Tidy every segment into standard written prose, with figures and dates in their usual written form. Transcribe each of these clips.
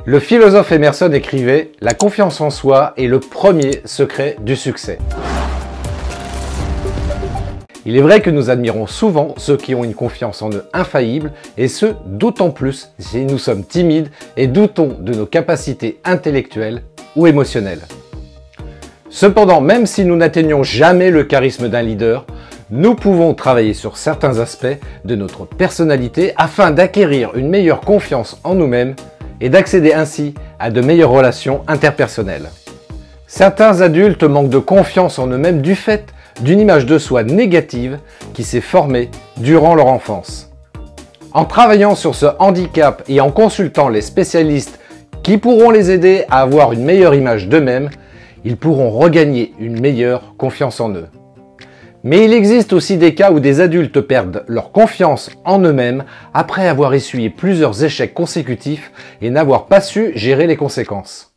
Le philosophe Emerson écrivait « La confiance en soi est le premier secret du succès ». Il est vrai que nous admirons souvent ceux qui ont une confiance en eux infaillible, et ce, d'autant plus si nous sommes timides et doutons de nos capacités intellectuelles ou émotionnelles. Cependant, même si nous n'atteignons jamais le charisme d'un leader, nous pouvons travailler sur certains aspects de notre personnalité afin d'acquérir une meilleure confiance en nous-mêmes et d'accéder ainsi à de meilleures relations interpersonnelles. Certains adultes manquent de confiance en eux-mêmes du fait d'une image de soi négative qui s'est formée durant leur enfance. En travaillant sur ce handicap et en consultant les spécialistes qui pourront les aider à avoir une meilleure image d'eux-mêmes, ils pourront regagner une meilleure confiance en eux. Mais il existe aussi des cas où des adultes perdent leur confiance en eux-mêmes après avoir essuyé plusieurs échecs consécutifs et n'avoir pas su gérer les conséquences.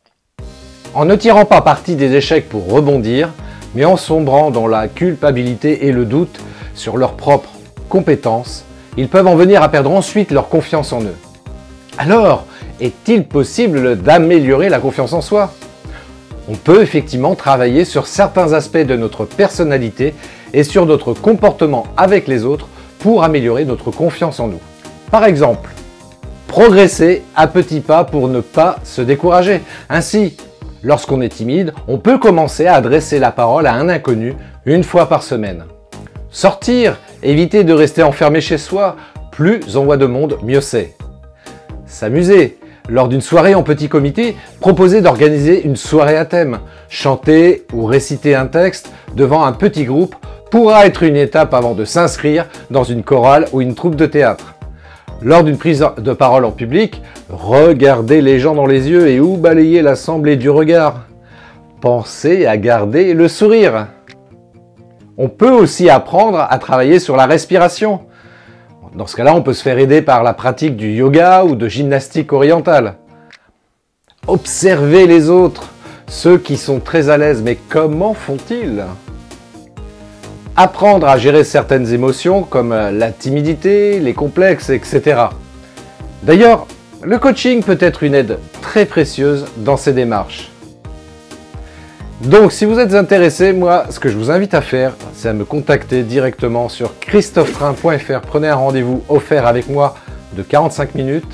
En ne tirant pas parti des échecs pour rebondir, mais en sombrant dans la culpabilité et le doute sur leurs propres compétences, ils peuvent en venir à perdre ensuite leur confiance en eux. Alors, est-il possible d'améliorer la confiance en soi? On peut effectivement travailler sur certains aspects de notre personnalité et sur notre comportement avec les autres pour améliorer notre confiance en nous. Par exemple, progresser à petits pas pour ne pas se décourager. Ainsi, lorsqu'on est timide, on peut commencer à adresser la parole à un inconnu une fois par semaine. Sortir, éviter de rester enfermé chez soi, plus on voit de monde, mieux c'est. S'amuser. Lors d'une soirée en petit comité, proposer d'organiser une soirée à thème. Chanter ou réciter un texte devant un petit groupe pourra être une étape avant de s'inscrire dans une chorale ou une troupe de théâtre. Lors d'une prise de parole en public, regardez les gens dans les yeux et ou balayer l'assemblée du regard. Pensez à garder le sourire. On peut aussi apprendre à travailler sur la respiration. Dans ce cas-là, on peut se faire aider par la pratique du yoga ou de gymnastique orientale. Observez les autres, ceux qui sont très à l'aise, mais comment font-ils? Apprendre à gérer certaines émotions comme la timidité, les complexes, etc. D'ailleurs, le coaching peut être une aide très précieuse dans ces démarches. Donc si vous êtes intéressé, moi ce que je vous invite à faire, c'est à me contacter directement sur christophetrain.fr. Prenez un rendez-vous offert avec moi de 45 minutes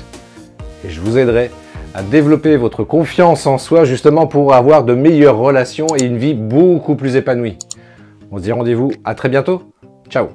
et je vous aiderai à développer votre confiance en soi justement pour avoir de meilleures relations et une vie beaucoup plus épanouie. On se dit rendez-vous à très bientôt. Ciao.